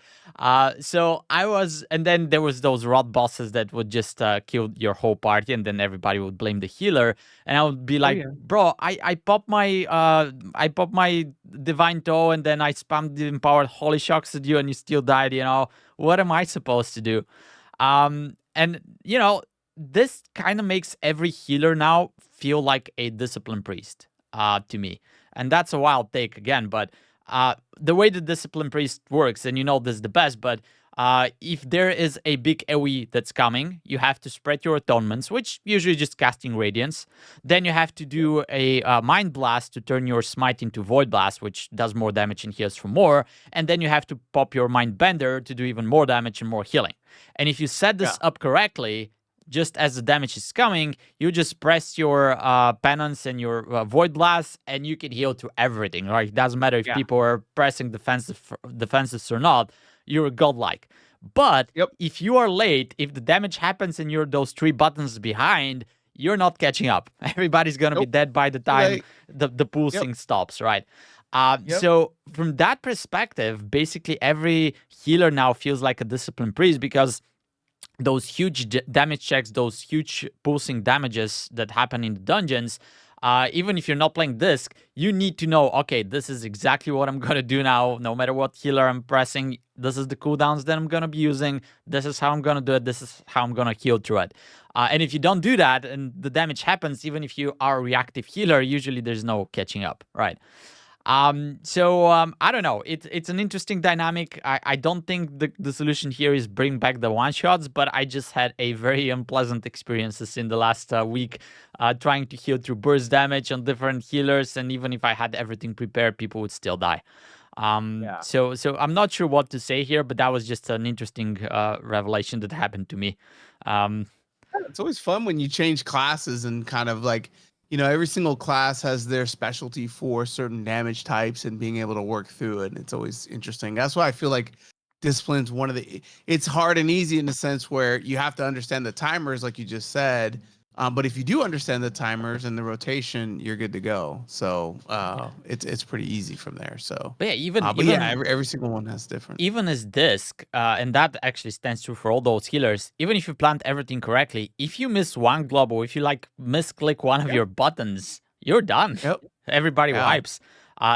So I was, and then there was those rot bosses that would just kill your whole party, and then everybody would blame the healer, and I would be Oh like, yeah. bro, I pop my divine toe, and then I spammed the empowered holy shocks at you, and you still died. What am I supposed to do? And this kind of makes every healer now feel like a discipline priest, to me. And that's a wild take again, but the way the discipline priest works, and you know this the best, but if there is a big AoE that's coming, you have to spread your atonements, which usually just casting radiance. Then you have to do a mind blast to turn your smite into void blast, which does more damage and heals for more. And then you have to pop your mind bender to do even more damage and more healing. And if you set this up correctly, just as the damage is coming, you just press your penance and your void blast, and you can heal to everything. Right? It doesn't matter if people are pressing defenses or not. You're godlike. But if you are late, if the damage happens and you're those 3 buttons behind, you're not catching up. Everybody's gonna be dead by the time the pulsing stops. Right? So from that perspective, basically every healer now feels like a disciplined priest, because those huge damage checks, those huge pulsing damages that happen in the dungeons, even if you're not playing disc, you need to know, okay, this is exactly what I'm going to do now. No matter what healer I'm pressing, this is the cooldowns that I'm going to be using. This is how I'm going to do it. This is how I'm going to heal through it. And if you don't do that and the damage happens, even if you are a reactive healer, usually there's no catching up, right? I don't know. It's an interesting dynamic. I don't think the solution here is bring back the one shots, but I just had a very unpleasant experiences in the last week, trying to heal through burst damage on different healers, and even if I had everything prepared, people would still die. So I'm not sure what to say here, but that was just an interesting revelation that happened to me. It's always fun when you change classes and kind of like, every single class has their specialty for certain damage types and being able to work through it. It's always interesting. That's why I feel like discipline's it's hard and easy in the sense where you have to understand the timers, like you just said. But if you do understand the timers and the rotation, you're good to go. So it's pretty easy from there. So, but yeah, every single one has different. Even as disc, and that actually stands true for all those healers. Even if you plant everything correctly, if you miss one global, if you misclick one of your buttons, you're done. Everybody wipes.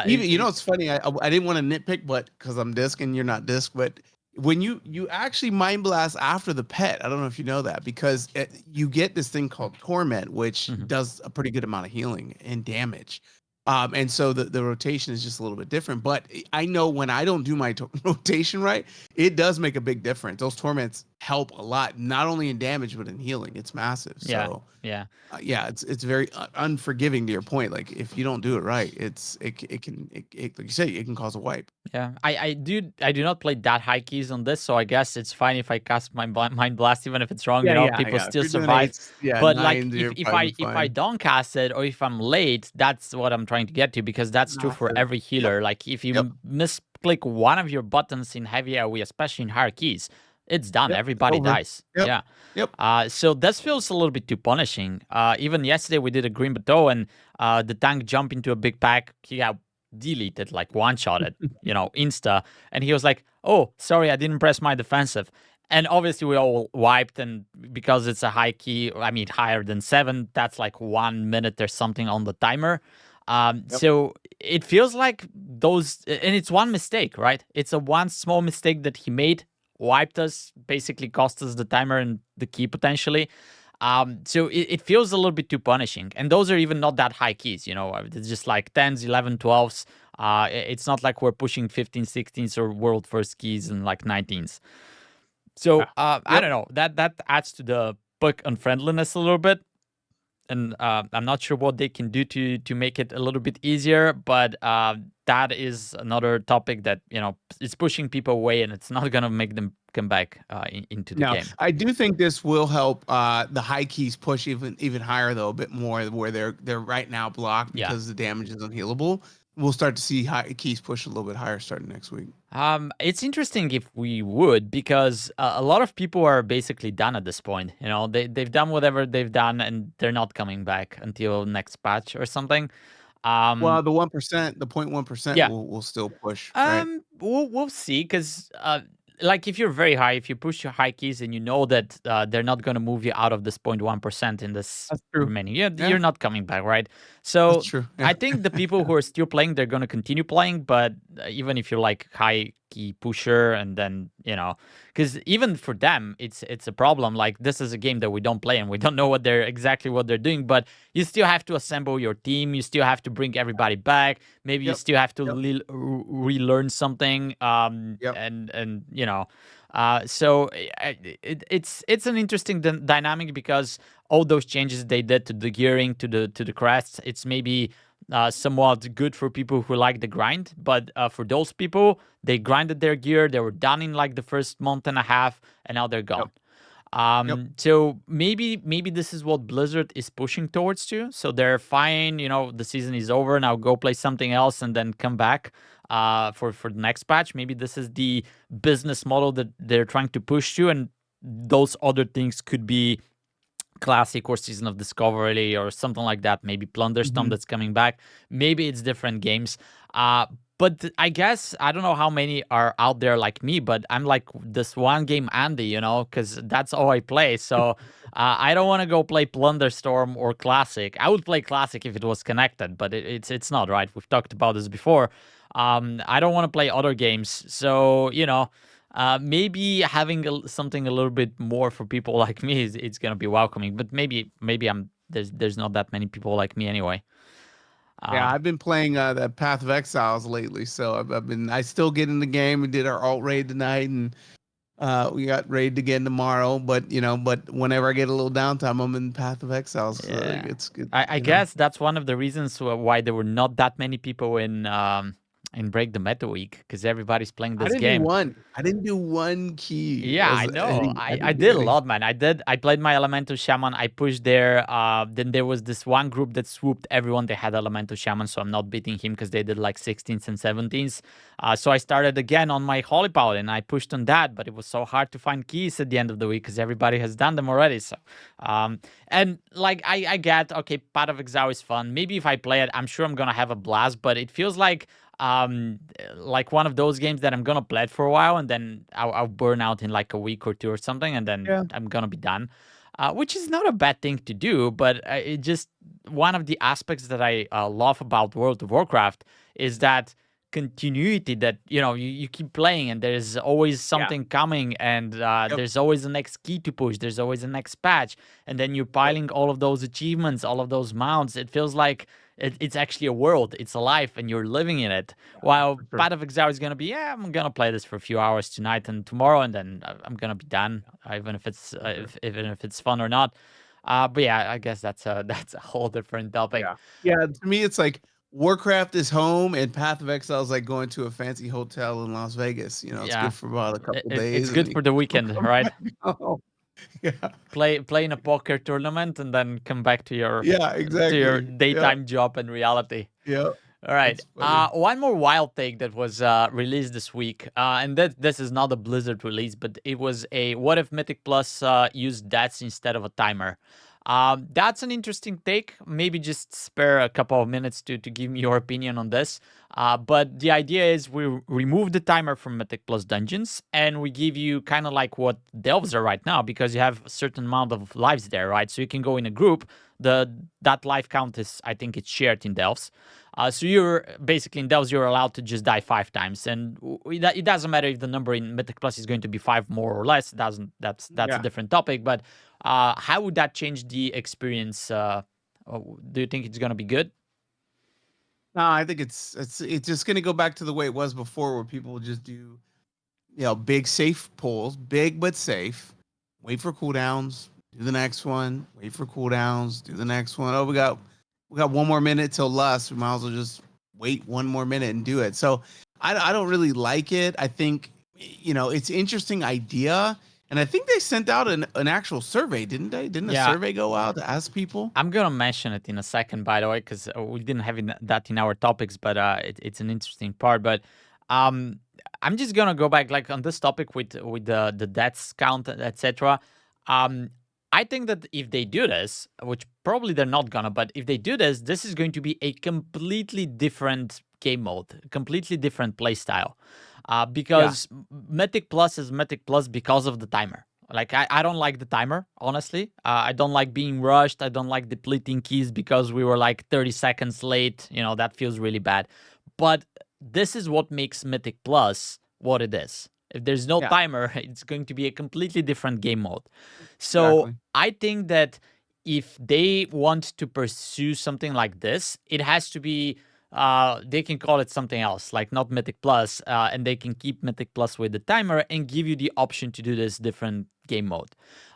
Even it's funny. I didn't want to nitpick, but because I'm disc and you're not disc, but when you actually mind blast after the pet, I don't know if you know that, because you get this thing called torment, which does a pretty good amount of healing and damage. And so the rotation is just a little bit different. But I know when I don't do my rotation right, it does make a big difference. Those torments help a lot, not only in damage but in healing. It's massive. So it's very unforgiving to your point. Like if you don't do it right, it can like you say, it can cause a wipe. Yeah, I do not play that high keys on this, so I guess it's fine if I cast my mind blast, even if it's wrong. People still survive. But like if I don't cast it, or if I'm late, that's what I'm trying to get to, because that's true for every healer. Like if you misclick one of your buttons in heavy AoE, especially in higher keys, it's done. Everybody dies. So this feels a little bit too punishing. Even yesterday we did a green bateau, and the tank jumped into a big pack. He got deleted, like one-shotted, insta. And he was like, oh, sorry, I didn't press my defensive. And obviously we all wiped, and because it's a high key, I mean higher than 7, that's like 1 minute or something on the timer. So it feels like those, and it's one mistake, right? It's a one small mistake that he made, wiped us, basically cost us the timer and the key potentially. So it feels a little bit too punishing. And those are even not that high keys, it's just like 10s, 11, 12s. It's not like we're pushing 15, 16s or world first keys and like 19s. So I don't know, that adds to the bug unfriendliness a little bit. And I'm not sure what they can do to make it a little bit easier, but that is another topic that, it's pushing people away, and it's not going to make them come back into the game. I do think this will help the high keys push even higher, though, a bit more, where they're right now blocked because the damage is unhealable. We'll start to see high keys push a little bit higher starting next week. It's interesting if we would, because a lot of people are basically done at this point. They've done whatever they've done, and they're not coming back until next patch or something. Um, Well, the 1%, the 0.1% yeah, will still push, right? we'll see, because like if you're very high, if you push your high keys and you know that they're not gonna move you out of this 0.1% in this That's true. remaining, yeah, Yeah, you're not coming back, right? that's So true. Yeah. I think the people who are still playing, they're gonna continue playing, but even if you're like high key pusher, and then because even for them, it's a problem. Like, this is a game that we don't play, and we don't know what they're doing, but you still have to assemble your team. You still have to bring everybody back. Maybe you Yep. still have to Yep. relearn something. Yep. And so it's an interesting dynamic, because all those changes they did to the gearing, to the crests, it's maybe somewhat good for people who like the grind, but for those people, they grinded their gear, they were done in like the first month and a half, and now they're Yep. gone. Yep. So maybe this is what Blizzard is pushing towards too. So they're fine, the season is over, now go play something else and then come back for the next patch. Maybe this is the business model that they're trying to push to, and those other things could be Classic or Season of Discovery or something like that. Maybe Plunderstorm Mhm. that's coming back. Maybe it's different games. But I guess I don't know how many are out there like me, but I'm like this one game Andy, because that's all I play. So I don't want to go play Plunderstorm or Classic. I would play Classic if it was connected, but it's not, right? We've talked about this before. I don't want to play other games. So, maybe having something a little bit more for people like me is it's gonna be welcoming. But maybe I'm there's not that many people like me anyway. Yeah, Um, I've been playing that Path of Exiles lately, so I still get in the game. We did our alt raid tonight, and we got raid again tomorrow. But whenever I get a little downtime, I'm in Path of Exiles. yeah, It's good, I guess that's one of the reasons why there were not that many people in Break the Meta Week, because everybody's playing I this didn't do game. one. I didn't do one key Yeah, as I know. any. I I didn't do did a any. lot, man. I played my Elemental Shaman. I pushed there. Then there was this one group that swooped everyone. They had Elemental Shaman, so I'm not beating him because they did like 16s and 17s. So I started again on my Holy Paladin. I pushed on that, but it was so hard to find keys at the end of the week because everybody has done them already. So, and like I get, okay, Path of Exile is fun. Maybe if I play it, I'm sure I'm gonna have a blast. But it feels like one of those games that I'm gonna play it for a while, and then I'll burn out in like a week or two or something, and then Yeah. I'm gonna be done. Which is not a bad thing to do, but it just one of the aspects that I love about World of Warcraft is that continuity, that you keep playing and there's always Yeah. something coming, and Yep. there's always the next key to push, there's always a next patch, and then you're Yep. piling all of those achievements, all of those mounts. It feels like it's actually a world, it's a life, and you're living in it. Yeah, While for sure. Path of Exile is gonna be, yeah, I'm gonna play this for a few hours tonight and tomorrow, and then I'm gonna be done, even if it's For sure. even if it's fun or not. But yeah, I guess that's a that's a whole different topic. Yeah. Yeah. To me, it's like Warcraft is home, and Path of Exile is like going to a fancy hotel in Las Vegas. It's Yeah, good for about a couple it's days, and good you for the weekend, come right? back home. Yeah. Play in a poker tournament and then come back to your Yeah. Exactly. Yeah. daytime job and reality. Yeah. All right. That's funny. One more wild take that was released this week, and that this is not a Blizzard release, but it was a what if Mythic Plus used deaths instead of a timer. That's an interesting take. Maybe just spare a couple of minutes to give me your opinion on this. But the idea is we remove the timer from Mythic Plus dungeons, and we give you kind of like what Delves are right now, because you have a certain amount of lives there, right? So you can go in a group. That life count is, I think, it's shared in Delves. So you're basically in Delves, you're allowed to just die 5 times, and it doesn't matter if the number in Mythic Plus is going to be 5 more or less. It doesn't. That's a Yeah. different topic. But how would that change the experience? Do you think it's gonna be good? No, I think it's just gonna go back to the way it was before, where people would just do big safe pulls, big but safe. Wait for cooldowns, do the next one. Wait for cooldowns, do the next one. Oh, we got 1 more minute till lust. We might as well just wait 1 more minute and do it. So I don't really like it. I think it's interesting idea, and I think they sent out an actual survey, didn't they? Didn't a Yeah, survey go out to ask people? I'm gonna mention it in a second, by the way, because we didn't have that in our topics, but it's an interesting part. But um, I'm just gonna go back like on this topic with the deaths count, etc. Um, I think that if they do this, which probably they're not gonna, but if they do this, this is going to be a completely different game mode, completely different play style. Yeah. Because Mythic Plus is Mythic Plus because of the timer. Like, I don't like the timer, honestly. I don't like being rushed. I don't like depleting keys because we were like 30 seconds late. You know, that feels really bad. But this is what makes Mythic Plus what it is. If there's no Yeah. timer, it's going to be a completely different game mode. So Exactly. I think that if they want to pursue something like this, it has to be they can call it something else, like not Mythic Plus, and they can keep Mythic Plus with the timer and give you the option to do this different game mode.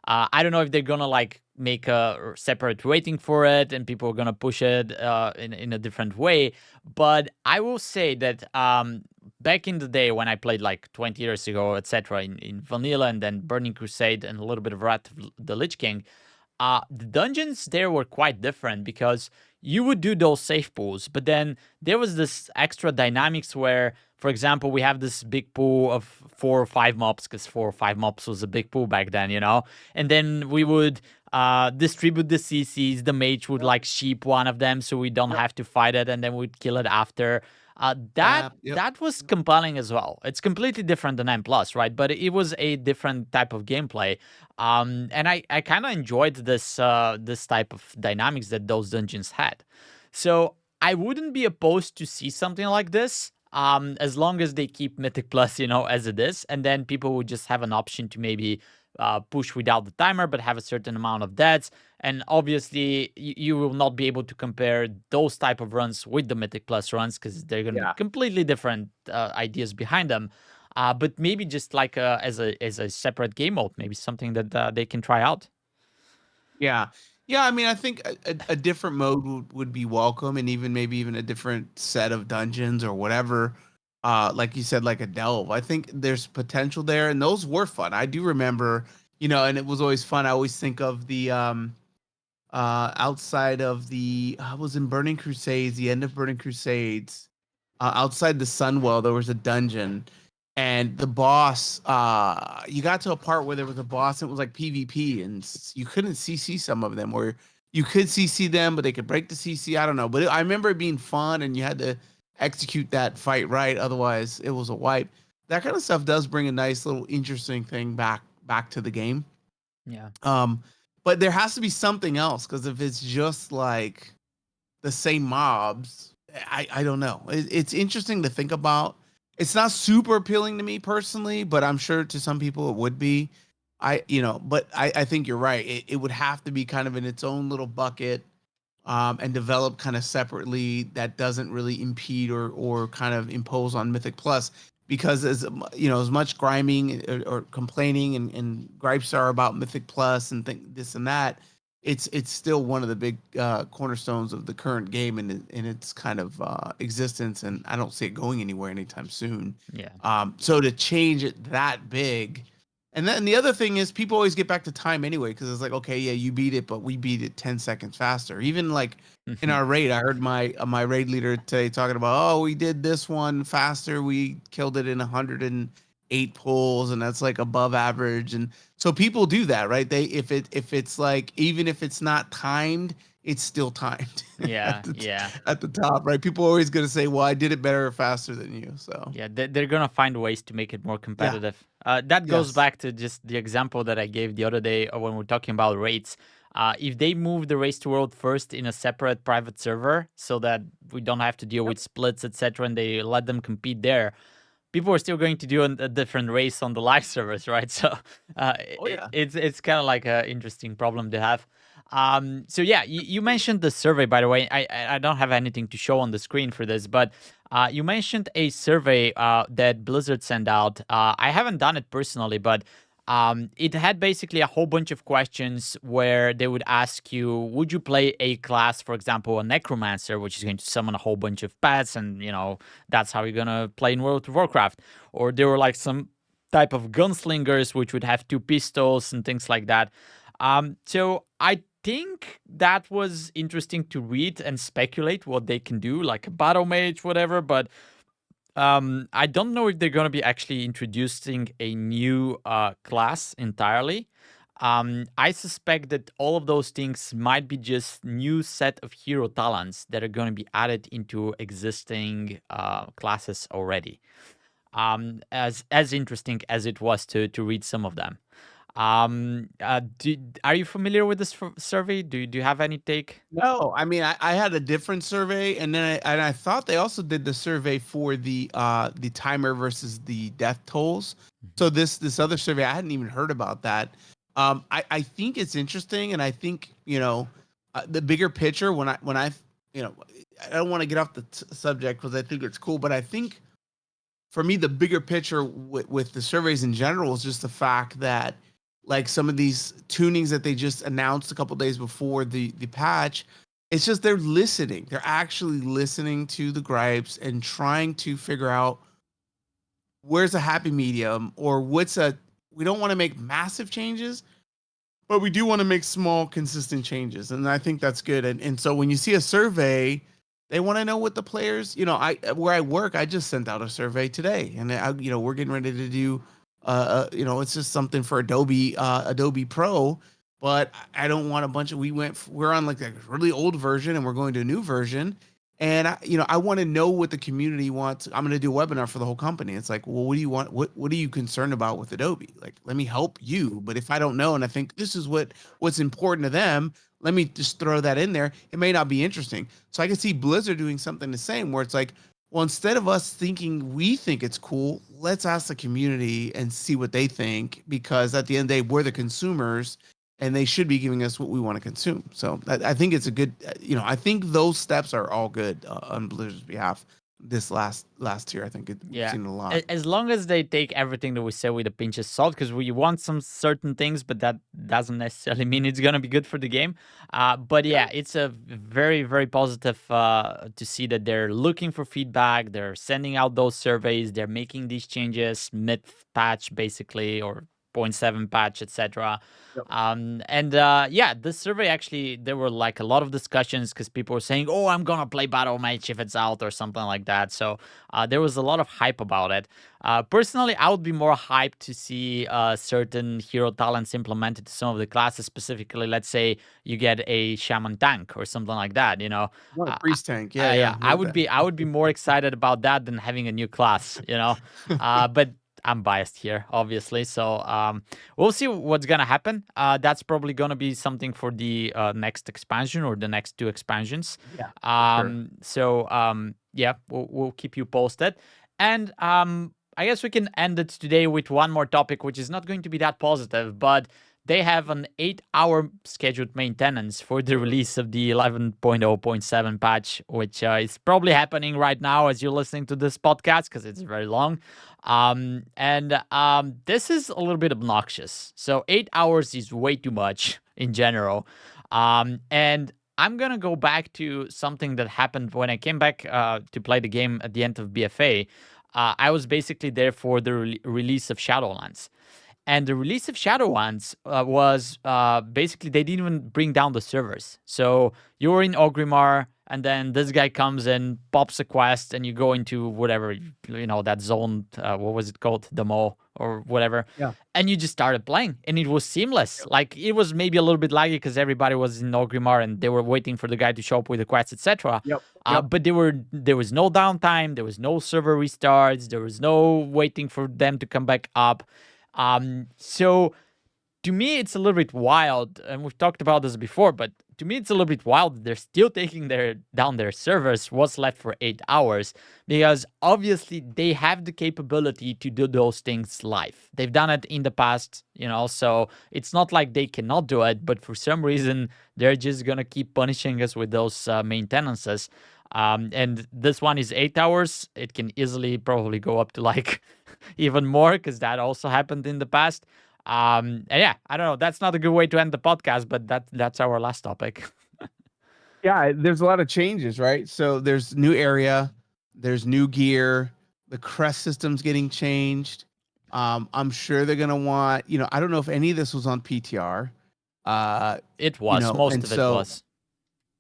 I don't know if they're gonna like make a separate rating for it and people are gonna push it in a different way, but I will say that back in the day when I played like 20 years ago, etc., in Vanilla and then Burning Crusade and a little bit of Wrath of the Lich King, the dungeons there were quite different because you would do those safe pools, but then there was this extra dynamics where, for example, we have this big pool of 4 or 5 mobs because 4 or 5 mobs was a big pool back then, you know, and then we would distribute the CCs. The mage would Yep. like sheep one of them so we don't Yep. have to fight it, and then we'd kill it after. That Yep. that was compelling as well. It's completely different than M plus, right? But it was a different type of gameplay. And I kind of enjoyed this type of dynamics that those dungeons had. So I wouldn't be opposed to see something like this, as long as they keep Mythic Plus, you know, as it is, and then people would just have an option to maybe push without the timer, but have a certain amount of deaths. And obviously, you will not be able to compare those type of runs with the Mythic Plus runs because they're going to be Yeah. completely different ideas behind them. But maybe just like as a separate game mode, maybe something that they can try out. Yeah. Yeah, I mean, I think a different mode would be welcome, and even maybe even a different set of dungeons or whatever. Like you said, like a delve. I think there's potential there, and those were fun. I do remember, and it was always fun. I always think of the outside of I was in Burning Crusades, the end of Burning Crusades, outside the Sunwell, there was a dungeon, and the boss, you got to a part where there was a boss, and it was like PvP, and you couldn't CC some of them, or you could CC them, but they could break the CC. I don't know, but I remember it being fun, and you had to execute that fight right, otherwise it was a wipe. That kind of stuff does bring a nice little interesting thing back to the game. Yeah. But there has to be something else, because if it's just like the same mobs, I don't know. It's interesting to think about. It's not super appealing to me personally, but I'm sure to some people it would be. But I think you're right. It would have to be kind of in its own little bucket, and develop kind of separately, that doesn't really impede or kind of impose on Mythic Plus, because as much griming or complaining and gripes are about Mythic Plus and this and that, it's still one of the big cornerstones of the current game and in its kind of existence, and I don't see it going anywhere anytime soon. Yeah. So to change it that big. And then the other thing is, people always get back to time anyway, because it's like, okay, yeah, you beat it, but we beat it 10 seconds faster. Even like in our raid, I heard my raid leader today talking about, oh, we did this one faster. We killed it in 108 pulls, and that's like above average. And so people do that, right? If it's like, even if it's not timed, it's still timed Yeah. Yeah. at the top, right? People are always gonna say, well, I did it better or faster than you. So Yeah, they're gonna find ways to make it more yeah, competitive. That goes yes, back to just the example that I gave the other day when we're talking about rates. If they move the race to world first in a separate private server, so that we don't have to deal yep, with splits, etc., and they let them compete there, people are still going to do a different race on the live servers, right? So oh yeah, it's kind of like an interesting problem to have. So yeah, you mentioned the survey, by the way. I don't have anything to show on the screen for this, but you mentioned a survey that Blizzard sent out. I haven't done it personally, but it had basically a whole bunch of questions where they would ask you, would you play a class, for example, a necromancer, which is going to summon a whole bunch of pets, and that's how you're gonna play in World of Warcraft? Or there were like some type of gunslingers which would have 2 pistols and things like that. So I think that was interesting to read and speculate what they can do, like a battle mage, whatever. But I don't know if they're going to be actually introducing a new class entirely. I suspect that all of those things might be just new set of hero talents that are going to be added into existing classes already. As interesting as it was to read some of them. Are you familiar with this survey? Do you have any take? No, I mean I had a different survey, and then I thought they also did the survey for the timer versus the death tolls. Mhm. So this other survey, I hadn't even heard about that. I think it's interesting, and I think the bigger picture when I you know I don't want to get off the subject because I think it's cool, but I think for me the bigger picture with the surveys in general is just the fact that like some of these tunings that they just announced a couple days before the patch, it's just they're listening, they're actually listening to the gripes and trying to figure out where's a happy medium, or what's a we don't want to make massive changes, but we do want to make small consistent changes, and I think that's good. And so when you see a survey, they want to know what the players, I where I work, I just sent out a survey today, and we're getting ready to do it's just something for Adobe Pro, but I don't want a bunch of we're on like a really old version, and we're going to a new version. And I want to know what the community wants. I'm going to do a webinar for the whole company. It's like, well, what do you want? What are you concerned about with Adobe? Like, let me help you. But if I don't know, and I think this is what's important to them, let me just throw that in there. It may not be interesting. So I can see Blizzard doing something the same, where it's like, well, instead of us thinking we think it's cool, let's ask the community and see what they think, because at the end of the day, we're the consumers, and they should be giving us what we want to consume. So I think it's a good, I think those steps are all good on Blizzard's behalf. This last year, I think we've Yeah. seen a lot. As long as they take everything that we say with a pinch of salt, because we want some certain things, but that doesn't necessarily mean it's gonna be good for the game. But yeah, it's a very, very positive to see that they're looking for feedback. They're sending out those surveys. They're making these changes mid patch, basically, or point 0.7 patch, etc. Yep. And yeah, this survey actually, there were like a lot of discussions because people were saying, "Oh, I'm gonna play Battle Mage if it's out," or something like that. So there was a lot of hype about it. Personally, I would be more hyped to see certain hero talents implemented to some of the classes. Specifically, let's say you get a shaman tank or something like that. What a Uh, priest tank. Yeah, yeah, yeah. I would be more excited about that than having a new class. But I'm biased here, obviously. So we'll see what's gonna happen. That's probably gonna be something for the next expansion or the next two expansions. Yeah, for sure. Yeah, we'll keep you posted. And I guess we can end it today with one more topic, which is not going to be that positive, but they have an 8-hour scheduled maintenance for the release of the 11.0.7 patch, which is probably happening right now as you're listening to this podcast because it's very long. And this is a little bit obnoxious. So 8 hours is way too much in general. And I'm going to go back to something that happened when I came back to play the game at the end of BFA. I was basically there for the release of Shadowlands. And the release of Shadowlands was basically they didn't even bring down the servers. So you're in Ogrimmar, and then this guy comes and pops a quest, and you go into whatever that zone. What was it called? The mall or whatever. Yeah. And you just started playing, and it was seamless. Yep. Like it was maybe a little bit laggy because everybody was in Ogrimmar and they were waiting for the guy to show up with the quest, etc. Yep. Yep. But there was no downtime. There was no server restarts. There was no waiting for them to come back up. So to me, it's a little bit wild, and we've talked about this before, but to me, it's a little bit wild that they're still taking down their servers, what's left for 8 hours, because obviously they have the capability to do those things live. They've done it in the past, so it's not like they cannot do it, but for some reason, they're just gonna keep punishing us with those maintenances. And this one is 8 hours. It can easily probably go up to like even more because that also happened in the past. And yeah, I don't know. That's not a good way to end the podcast, but that's our last topic. Yeah, there's a lot of changes, right? So there's new area, there's new gear, the Crest system's getting changed. I'm sure they're gonna want, I don't know if any of this was on PTR. It was. Most And of it so was.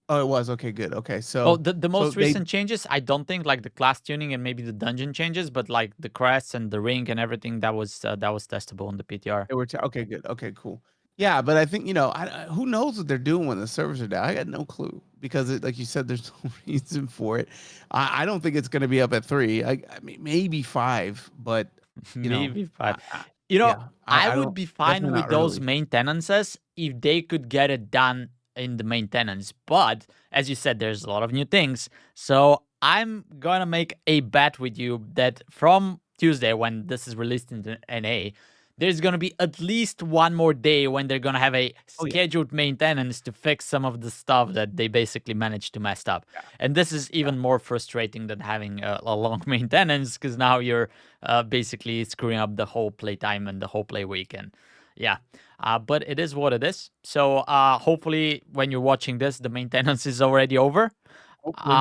oh, it was. Okay, good. Okay. Oh, So the so most they recent changes, I don't think like the class tuning and maybe the dungeon changes, but like the crests and the ring and everything that was testable on the PTR. they were okay, good. Okay, cool. Yeah, but I think who knows what they're doing when the servers are down. I got no clue because, like you said, there's no reason for it. I don't think it's going to be up at 3. I mean, maybe 5, but Maybe I, 5. You know, I I would don't. be fine Definitely with not those early. maintenances if they could get it done in the maintenance. But as you said, there's a lot of new things. So I'm gonna make a bet with you that from Tuesday, when this is released in the NA, there's gonna be at least one more day when they're gonna have a Oh yeah, scheduled maintenance to fix some of the stuff that they basically managed to mess up. yeah, And this is yeah. even more frustrating than having a long maintenance, because now you're basically screwing up the whole playtime and the whole play week. And yeah, but it is what it is. So hopefully, when you're watching this, the maintenance is already over. Hopefully.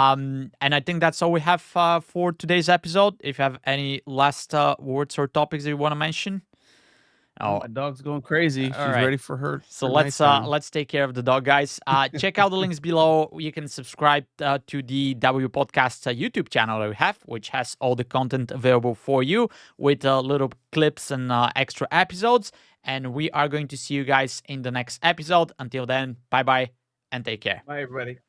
And I think that's all we have for today's episode. If you have any last words or topics that you want to mention. Oh, Oh, my dog's going crazy. all She's right. ready for So her nighttime. let's take care of the dog, guys. Check out the links below. You can subscribe to the W Podcast YouTube channel that we have, which has all the content available for you with little clips and extra episodes. And we are going to see you guys in the next episode. Until then, bye bye and take care. Bye, everybody.